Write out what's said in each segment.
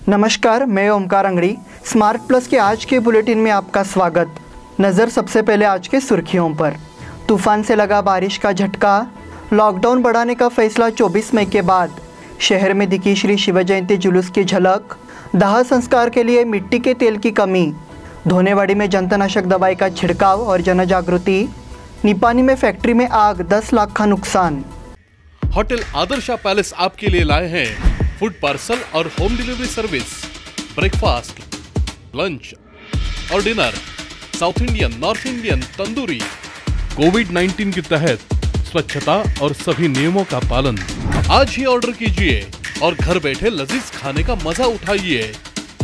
नमस्कार, मैं Omkar Angadi. Smart plus के आज के बुलेटिन में आपका स्वागत। नज़र सबसे पहले आज के सुर्खियों पर। तूफान से लगा बारिश का झटका, लॉकडाउन बढ़ाने का फैसला 24 मई के बाद। शहर में दिखी श्री शिव जयंती जुलूस की झलक, दाह संस्कार के लिए मिट्टी के तेल की कमी, धोनेवाड़ी में जंतुनाशक दवाई का छिड़काव और जन जागृति। निपानी में फैक्ट्री में आग, 10 लाख का नुकसान। होटल आदर्शा पैलेस आपके लिए लाए हैं फूड पार्सल और home delivery service, breakfast, lunch और dinner, South Indian, North Indian, tandoori. कोविड-19 के तहत स्वच्छता और सभी नियमों का पालन। आज ही ऑर्डर कीजिए और घर बैठे लजीज खाने का मजा उठाइए।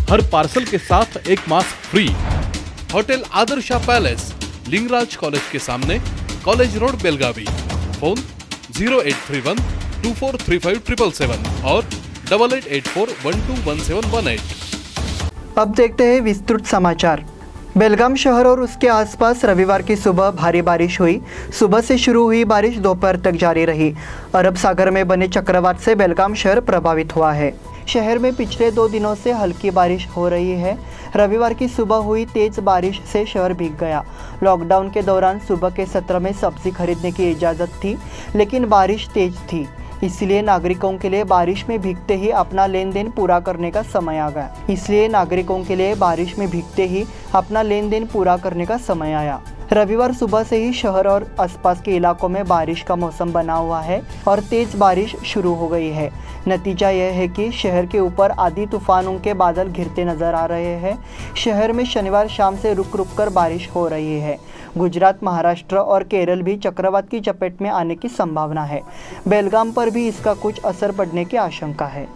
हर पार्सल के साथ एक mask free. Hotel Adarsha palace, Lingaraj college के सामने, कॉलेज रोड, बेलगावी। फोन 0831 2435 777 और 8884121718। अब देखते हैं विस्तृत समाचार। बेलगाम शहर और उसके आसपास रविवार की सुबह भारी बारिश हुई। सुबह से शुरू हुई बारिश दोपहर तक जारी रही। अरब सागर में बने चक्रवात से बेलगाम शहर प्रभावित हुआ है। शहर में पिछले 2 दिनों से हल्की बारिश हो रही है। रविवार की सुबह हुई तेज बारिश से शहर भीग गया। लॉकडाउन के दौरान सुबह के सत्र में सब्जी खरीदने की इजाज़त थी, लेकिन बारिश तेज थी, इसलिए नागरिकों के लिए बारिश में भीगते ही अपना लेन देन पूरा करने का समय आया। रविवार सुबह से ही शहर और आसपास के इलाकों में बारिश का मौसम बना हुआ है और तेज बारिश शुरू हो गई है। नतीजा यह है कि शहर के ऊपर आधी तूफानों के बादल घिरते नजर आ रहे हैं। शहर में शनिवार शाम से रुक रुक कर बारिश हो रही है। गुजरात, महाराष्ट्र और केरल भी चक्रवात की चपेट में आने की संभावना है। बेलगाम पर भी इसका कुछ असर पड़ने की आशंका है।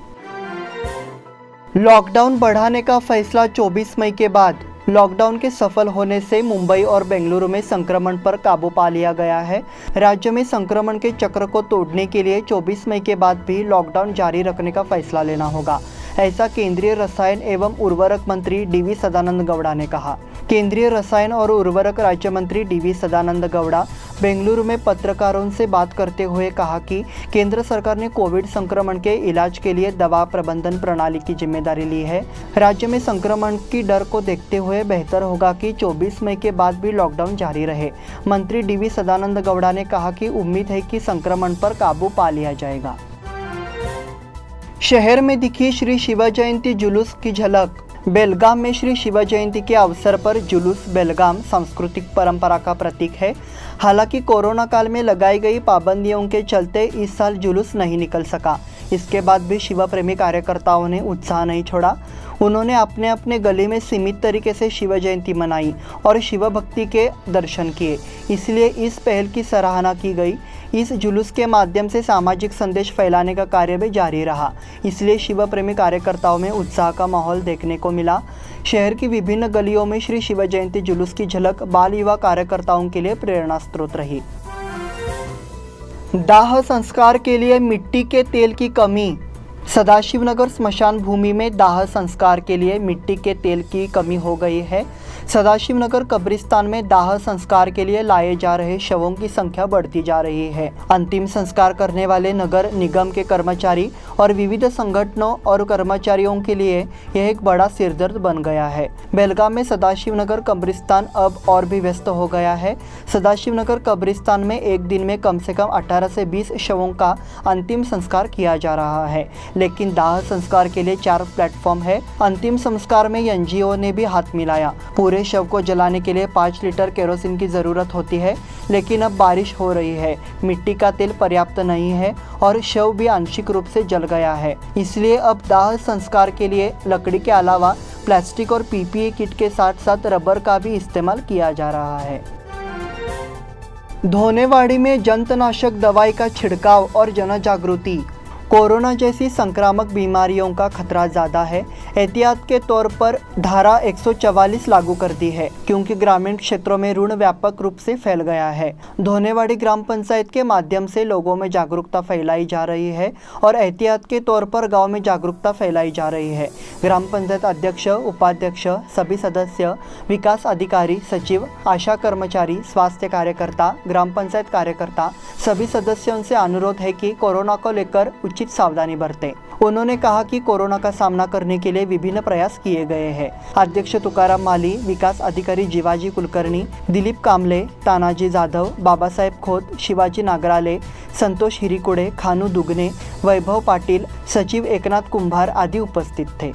लॉकडाउन बढ़ाने का फैसला 24 मई के बाद। लॉकडाउन के सफल होने से मुंबई और बेंगलुरु में संक्रमण पर काबू पा लिया गया है। राज्य में संक्रमण के चक्र को तोड़ने के लिए 24 मई के बाद भी लॉकडाउन जारी रखने का फैसला लेना होगा, ऐसा केंद्रीय रसायन एवं उर्वरक मंत्री डी.वी. सदानंद गौड़ा ने कहा। केंद्रीय रसायन और उर्वरक राज्य मंत्री डी.वी. सदानंद गौड़ा बेंगलुरु में पत्रकारों से बात करते हुए कहा कि केंद्र सरकार ने कोविड संक्रमण के इलाज के लिए दवा प्रबंधन प्रणाली की जिम्मेदारी ली है। राज्य में संक्रमण की डर को देखते हुए बेहतर होगा कि 24 मई के बाद भी लॉकडाउन जारी रहे। मंत्री डी.वी. सदानंद गौड़ा ने कहा कि उम्मीद है कि संक्रमण पर काबू पा लिया जाएगा। शहर में दिखी श्री शिव जयंती जुलूस की झलक। बेलगाम में श्री शिव जयंती के अवसर पर जुलूस बेलगाम सांस्कृतिक परंपरा का प्रतीक है। हालांकि कोरोना काल में लगाई गई पाबंदियों के चलते इस साल जुलूस नहीं निकल सका। इसके बाद भी शिव प्रेमी कार्यकर्ताओं ने उत्साह नहीं छोड़ा। उन्होंने अपने अपने गली में सीमित तरीके से शिव जयंती मनाई और शिव भक्ति के दर्शन किए। इसलिए इस पहल की सराहना की गई। इस जुलूस के माध्यम से सामाजिक संदेश फैलाने का कार्य भी जारी रहा, इसलिए शिव प्रेमी कार्यकर्ताओं में उत्साह का माहौल देखने को मिला। शहर की विभिन्न गलियों में श्री शिव जयंती जुलूस की झलक बाल युवा कार्यकर्ताओं के लिए प्रेरणा स्रोत रही। दाह संस्कार के लिए मिट्टी के तेल की कमी। सदाशिवनगर स्मशान भूमि में दाह संस्कार के लिए मिट्टी के तेल की कमी हो गई है। सदाशिवनगर कब्रिस्तान में दाह संस्कार के लिए लाए जा रहे शवों की संख्या बढ़ती जा रही है। अंतिम संस्कार करने वाले नगर निगम के कर्मचारी और विविध संगठनों और कर्मचारियों के लिए यह एक बड़ा सिरदर्द बन गया है। बेलगाम में सदाशिवनगर कब्रिस्तान अब और भी व्यस्त हो गया है। सदाशिवनगर कब्रिस्तान में एक दिन में कम से कम 18 से 20 शवों का अंतिम संस्कार किया जा रहा है, लेकिन दाह संस्कार के लिए 4 प्लेटफॉर्म है। अंतिम संस्कार में एनजीओ ने भी हाथ मिलाया। पूरे शव को जलाने के लिए 5 लीटर केरोसिन की जरूरत होती है, लेकिन अब बारिश हो रही है, मिट्टी का तेल पर्याप्त नहीं है और शव भी आंशिक रूप से जल गया है। इसलिए अब दाह संस्कार के लिए लकड़ी के अलावा प्लास्टिक और पीपीई किट के साथ साथ रबर का भी इस्तेमाल किया जा रहा है। धोनेवाड़ी में जंतुनाशक दवाई का छिड़काव और जन जागृति। कोरोना जैसी संक्रामक बीमारियों का खतरा ज़्यादा है। एहतियात के तौर पर धारा 144 लागू कर दी है, क्योंकि ग्रामीण क्षेत्रों में ऋण व्यापक रूप से फैल गया है। धोनेवाड़ी ग्राम पंचायत के माध्यम से लोगों में जागरूकता फैलाई जा रही है और एहतियात के तौर पर गांव में जागरूकता फैलाई जा रही है। ग्राम पंचायत अध्यक्ष, उपाध्यक्ष, सभी सदस्य, विकास अधिकारी, सचिव, आशा कर्मचारी, स्वास्थ्य कार्यकर्ता, ग्राम पंचायत कार्यकर्ता, सभी सदस्यों से अनुरोध है कि कोरोना को लेकर उचित सावधानी बरतें। उन्होंने कहा कि कोरोना का सामना करने के लिए विभिन्न प्रयास किए गए हैं। अध्यक्ष तुकाराम माली, विकास अधिकारी जीवाजी कुलकर्णी, दिलीप कामले, तानाजी जाधव, बाबासाहेब खोत, शिवाजी नागराले, संतोष हिरीकोड़े, खानू दुगने, वैभव पाटिल, सचिव एकनाथ कुंभार आदि उपस्थित थे।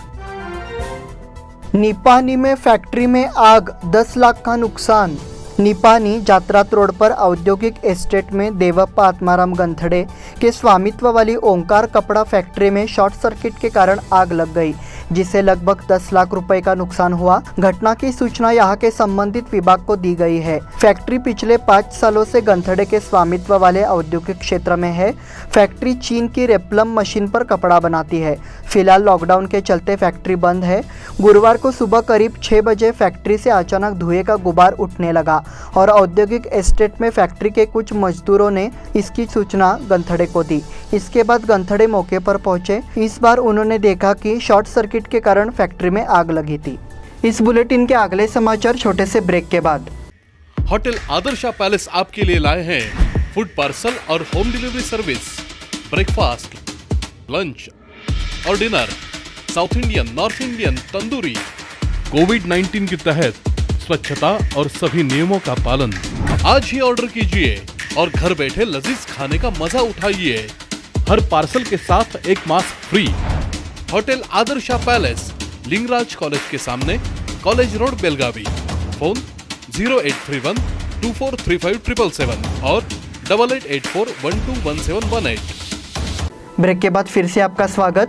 निपानी में फैक्ट्री में आग, 10 लाख का नुकसान। निपानी जात्रात रोड पर औद्योगिक एस्टेट में देवप्पा आत्माराम गंथड़े के स्वामित्व वाली ओंकार कपड़ा फैक्ट्री में शॉर्ट सर्किट के कारण आग लग गई, जिससे लगभग 10 लाख रुपए का नुकसान हुआ। घटना की सूचना यहां के संबंधित विभाग को दी गई है। फैक्ट्री पिछले 5 सालों से गंथड़े के स्वामित्व वाले औद्योगिक क्षेत्र में है। फैक्ट्री चीन की रेपलम मशीन पर कपड़ा बनाती है। फिलहाल लॉकडाउन के चलते फैक्ट्री बंद है। गुरुवार को सुबह करीब 6 बजे फैक्ट्री से अचानक धुएं का गुबार उठने लगा और औद्योगिक एस्टेट में फैक्ट्री के कुछ मजदूरों ने इसकी सूचना गंथड़े को दी। इसके बाद गंथड़े मौके पर पहुंचे। इस बार उन्होंने देखा कि शॉर्ट सर्किट के कारण फैक्ट्री में आग लगी थी। इस बुलेटिन के अगले समाचार छोटे से ब्रेक के बाद। होटल आदर्शा पैलेस आपके लिए लाए हैं फूड पार्सल और home delivery service, breakfast, lunch और dinner, South Indian, North Indian, tandoori. कोविड-19 के तहत स्वच्छता और सभी नियमों का पालन। आज ही ऑर्डर कीजिए और घर बैठे लजीज खाने का मजा उठाइए। हर पार्सल के साथ एक mask free. Hotel Adarsha palace, Lingaraj college के सामने, कॉलेज रोड, बेलगावी। फोन 0831 2435 777 और 8884121718। ब्रेक के बाद फिर से आपका स्वागत।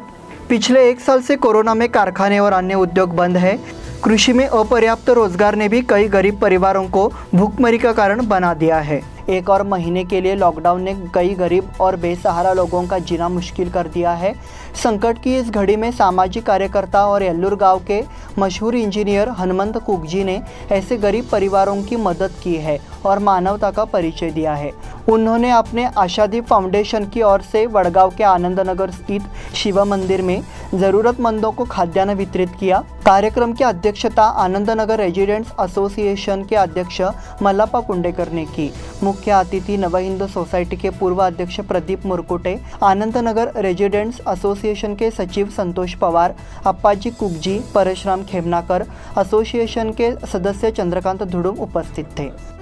पिछले 1 साल से कोरोना में कारखाने और अन्य उद्योग बंद है। कृषि में अपर्याप्त रोजगार ने भी कई गरीब परिवारों को भूखमरी का कारण बना दिया है। 1 और महीने के लिए लॉकडाउन ने कई गरीब और बेसहारा लोगों का जीना मुश्किल कर दिया है। संकट की इस घड़ी में सामाजिक कार्यकर्ता और येल्लूर गांव के मशहूर इंजीनियर हनुमंत कुकजी ने ऐसे गरीब परिवारों की मदद की है और मानवता का परिचय दिया है। उन्होंने अपने आशादीप फाउंडेशन की ओर से वडगांव के आनंद नगर स्थित शिव मंदिर में जरूरतमंदों को खाद्यान्न वितरित किया। कार्यक्रम की अध्यक्षता आनंद नगर रेजिडेंट्स एसोसिएशन के अध्यक्ष मल्लाप्पा कुंडेकर ने की। मुख्य अतिथि नव हिंदू सोसाइटी के पूर्व अध्यक्ष प्रदीप मुरकुटे, आनंद नगर रेजिडेंट्स एसोसिएशन के सचिव संतोष पवार, अप्पाजी कुकजी, परशुराम खेमनाकर, एसोसिएशन के सदस्य चंद्रकांत धुडुम उपस्थित थे।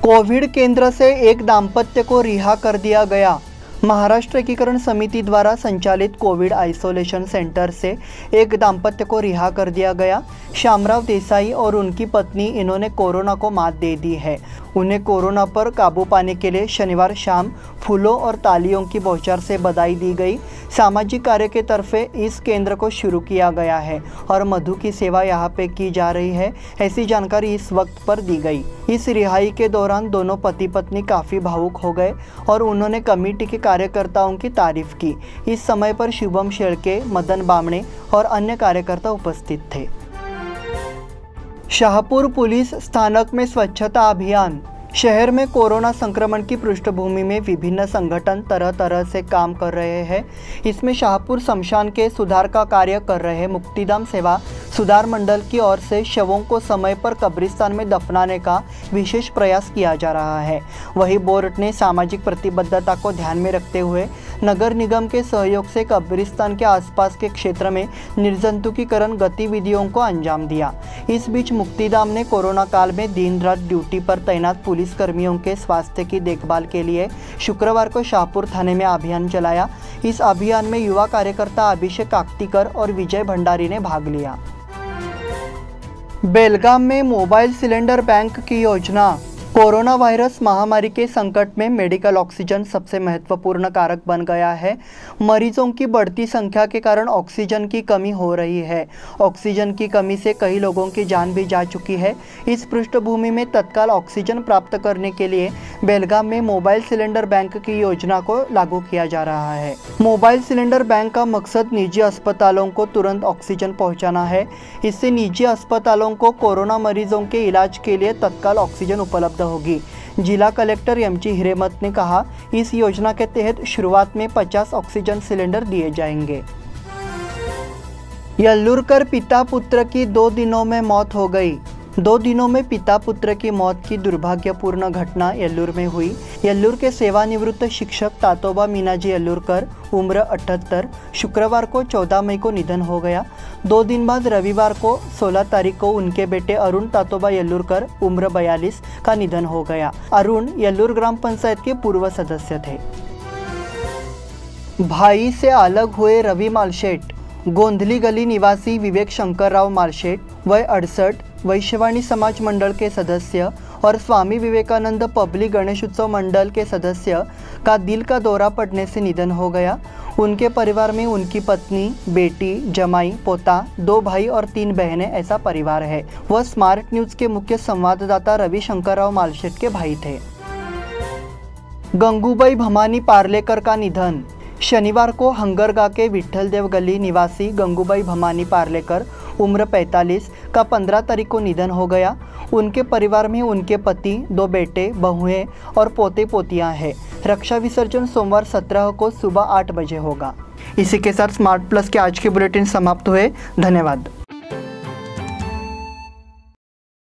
कोविड केंद्र से एक दाम्पत्य को रिहा कर दिया गया। महाराष्ट्र एकीकरण समिति द्वारा संचालित कोविड आइसोलेशन सेंटर से एक दाम्पत्य को रिहा कर दिया गया। श्यामराव देसाई और उनकी पत्नी, इन्होंने कोरोना को मात दे दी है। उन्हें कोरोना पर काबू पाने के लिए शनिवार शाम फूलों और तालियों की बौछार से बधाई दी गई। सामाजिक कार्य के तरफे इस केंद्र को शुरू किया गया है और मधु की सेवा यहाँ पे की जा रही है, ऐसी जानकारी इस वक्त पर दी गई। इस रिहाई के दौरान दोनों पति पत्नी काफ़ी भावुक हो गए और उन्होंने कमेटी के कार्यकर्ताओं की तारीफ की। इस समय पर शुभम शेळके, मदन बामणे और अन्य कार्यकर्ता उपस्थित थे। शाहपुर पुलिस स्थानक में स्वच्छता अभियान। शहर में कोरोना संक्रमण की पृष्ठभूमि में विभिन्न संगठन तरह तरह से काम कर रहे हैं। इसमें शाहपुर शमशान के सुधार का कार्य कर रहे मुक्तिधाम सेवा सुधार मंडल की ओर से शवों को समय पर कब्रिस्तान में दफनाने का विशेष प्रयास किया जा रहा है। वहीं बोर्ड ने सामाजिक प्रतिबद्धता को ध्यान में रखते हुए नगर निगम के सहयोग से कब्रिस्तान के आसपास के क्षेत्र में निर्जंतुकीकरण गतिविधियों को अंजाम दिया। इस बीच मुक्तिधाम ने कोरोना काल में दिन रात ड्यूटी पर तैनात पुलिस कर्मियों के स्वास्थ्य की देखभाल के लिए शुक्रवार को शाहपुर थाने में अभियान चलाया। इस अभियान में युवा कार्यकर्ता अभिषेक काकतीकर और विजय भंडारी ने भाग लिया। बेलगाम में मोबाइल सिलेंडर बैंक की योजना। कोरोना वायरस महामारी के संकट में मेडिकल ऑक्सीजन सबसे महत्वपूर्ण कारक बन गया है। मरीजों की बढ़ती संख्या के कारण ऑक्सीजन की कमी हो रही है। ऑक्सीजन की कमी से कई लोगों की जान भी जा चुकी है। इस पृष्ठभूमि में तत्काल ऑक्सीजन प्राप्त करने के लिए बेलगाम में मोबाइल सिलेंडर बैंक की योजना को लागू किया जा रहा है। मोबाइल सिलेंडर बैंक का मकसद निजी अस्पतालों को तुरंत ऑक्सीजन पहुँचाना है। इससे निजी अस्पतालों को कोरोना मरीजों के इलाज के लिए तत्काल ऑक्सीजन उपलब्ध होगी। जिला कलेक्टर एमजी हिरेमत ने कहा, इस योजना के तहत शुरुआत में 50 ऑक्सीजन सिलेंडर दिए जाएंगे। येल्लूरकर पिता पुत्र की 2 दिनों में मौत हो गई। 2 दिनों में पिता पुत्र की मौत की दुर्भाग्यपूर्ण घटना येल्लूर में हुई। येल्लूर के सेवानिवृत्त शिक्षक तातोबा मीनाजी येल्लूरकर उम्र 78 शुक्रवार को 14 मई को निधन हो गया। 2 दिन बाद रविवार को 16 तारीख को उनके बेटे अरुण तातोबा येल्लूरकर उम्र 42 का निधन हो गया। अरुण येल्लूर ग्राम पंचायत के पूर्व सदस्य थे। भाई से अलग हुए रवि मालशेठ। गोंधली गली निवासी विवेक शंकरराव मालशेठ वय 68 वैश्यवाणी समाज मंडल के सदस्य और स्वामी विवेकानंद पब्लिक गणेश उत्सव मंडल के सदस्य का दिल का दौरा पड़ने से निधन हो गया। उनके परिवार में उनकी पत्नी, बेटी, जमाई, पोता, 2 भाई और 3 बहनें ऐसा परिवार है। वह स्मार्ट न्यूज़ के मुख्य संवाददाता रवि शंकरराव मालशेठ के भाई थे। गंगूबाई भमानी पार्लेकर का निधन। शनिवार को हंगरगा के विठ्ठल देव गली निवासी गंगूबाई भमानी पार्लेकर उम्र 45 का 15 तारीख को निधन हो गया। उनके परिवार में उनके पति, 2 बेटे, बहुएं और पोते पोतियां हैं। रक्षा विसर्जन सोमवार 17 को सुबह 8 बजे होगा। इसी के साथ स्मार्ट प्लस के आज के बुलेटिन समाप्त हुए। धन्यवाद।